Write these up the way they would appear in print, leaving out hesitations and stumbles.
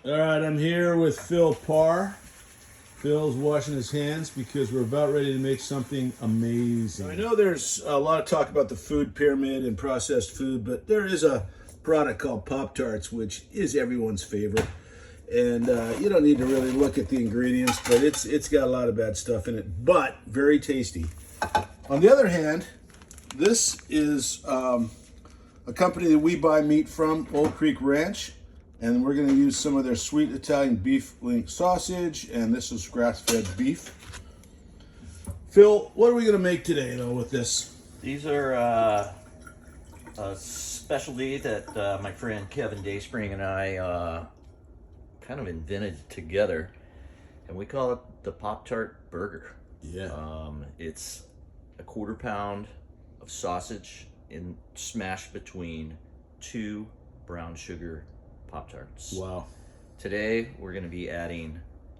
All right, I'm here with Phil Parr. Phil's washing his hands because we're about ready to make something amazing. I know there's a lot of talk about the food pyramid and processed food, but there is a product called Pop Tarts, which is everyone's favorite. And you don't need to really look at the ingredients, but it's got a lot of bad stuff in it, but very tasty. On the other hand, this is a company that we buy meat from, Old Creek Ranch. And we're going to use some of their sweet Italian beef link sausage, and this is grass-fed beef. Phil, what are we going to make today, though, with this? These are a specialty that my friend Kevin Dayspring and I kind of invented together, and we call it the Pop Tart Burger. Yeah. It's a 1/4 pound of sausage smashed between 2 brown sugar Pop Tarts. Wow. Today we're going to be adding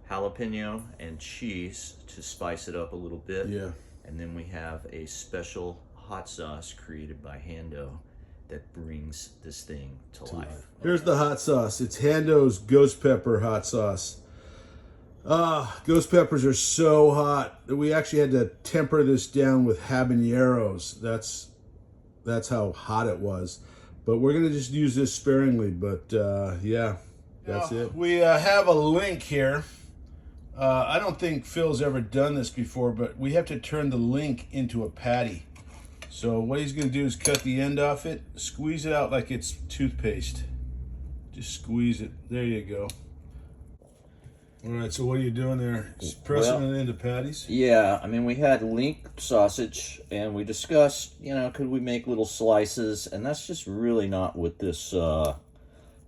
jalapeno and cheese to spice it up a little bit. Yeah. And then we have a special hot sauce created by Hando that brings this thing to life. Here's the hot sauce. It's Hando's ghost pepper hot sauce. Ghost peppers are so hot that we actually had to temper this down with habaneros. That's how hot it was. But we're going to just use this sparingly, but yeah, that's it. We have a link here. I don't think Phil's ever done this before, but we have to turn the link into a patty. So what he's going to do is cut the end off it, squeeze it out like it's toothpaste. Just squeeze it. There you go. All right, so what are you doing there? Just pressing it into patties? Yeah, I mean, we had link sausage, and we discussed, could we make little slices, and that's just really not what this, So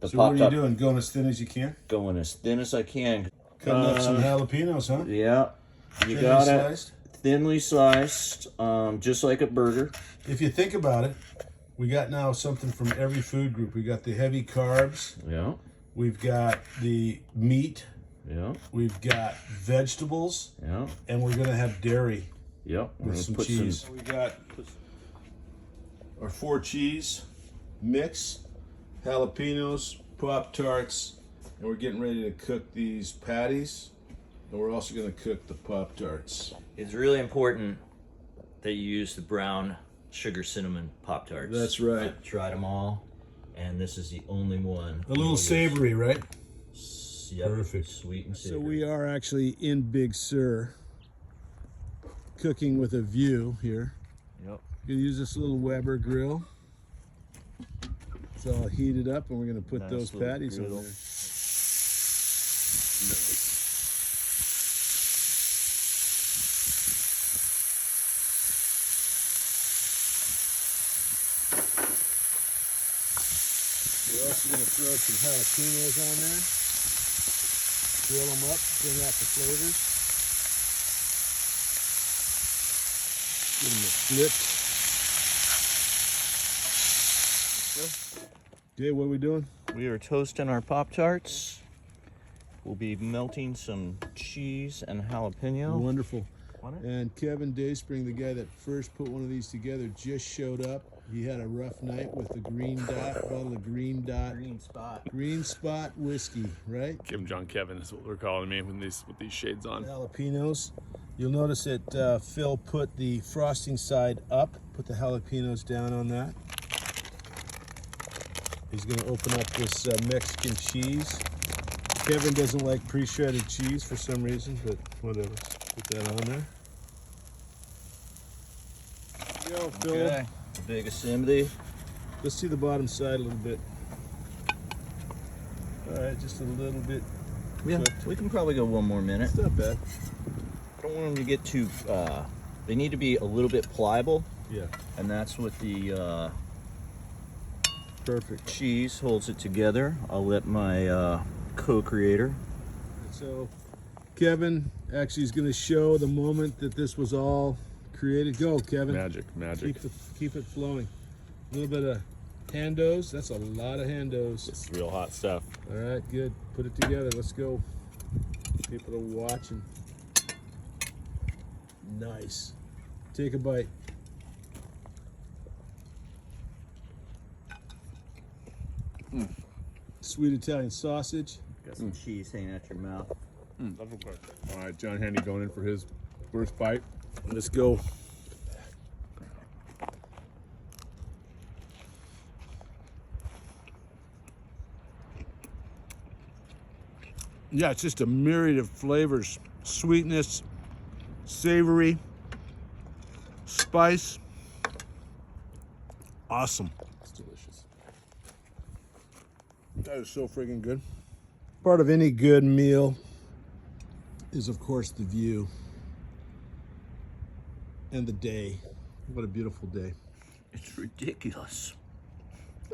what are you doing? Going as thin as you can? Going as thin as I can. Cutting up some jalapenos, huh? Yeah, you got it. Thinly sliced, just like a burger. If you think about it, we got now something from every food group. We got the heavy carbs. Yeah. We've got the meat. Yeah. We've got vegetables. Yeah. And we're gonna have dairy. Yep. With some cheese. We got our 4 cheese mix, jalapenos, Pop Tarts, and we're getting ready to cook these patties. And we're also gonna cook the Pop Tarts. It's really important that you use the brown sugar cinnamon Pop Tarts. That's right. I've tried them all, and this is the only one. A little savory, right? Yep. Perfect. Sweet and savory. So we are actually in Big Sur, cooking with a view here. Yep. We're gonna use this little Weber grill. It's all heated up, and we're gonna put those patties on there. Nice. We're also going to throw some jalapenos on there. Grill them up, bring out the flavors. Give them a flip. Okay, what are we doing? We are toasting our Pop Tarts. We'll be melting some cheese and jalapeno. Wonderful. And Kevin Dayspring, the guy that first put one of these together, just showed up. He had a rough night with the Green Dot, bottle of Green Spot whiskey, right? Kim John Kevin is what we're calling me with these shades on. Jalapenos. You'll notice that Phil put the frosting side up, put the jalapenos down on that. He's going to open up this Mexican cheese. Kevin doesn't like pre-shredded cheese for some reason, but whatever. Put that on there. Yo, Phil. Okay. The big assembly. Let's see the bottom side a little bit. All right, just a little bit. Yeah, we can probably go one more minute. It's not bad. I don't want them to get too, they need to be a little bit pliable. Yeah. And that's what the Perfect. cheese holds it together. I'll let my co-creator. So Kevin actually is going to show the moment that this was all created. Go, Kevin. Magic. Keep it flowing. A little bit of Handos. That's a lot of Handos. It's real hot stuff. All right, good. Put it together. Let's go. People are watching. Nice. Take a bite. Sweet Italian sausage. Got some cheese hanging out your mouth. All right, John Handy going in for his first bite. Let's go. Yeah, it's just a myriad of flavors. Sweetness, savory, spice. Awesome. It's delicious. That is so freaking good. Part of any good meal is, of course, the view and the day. What a beautiful day. It's ridiculous.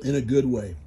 In a good way.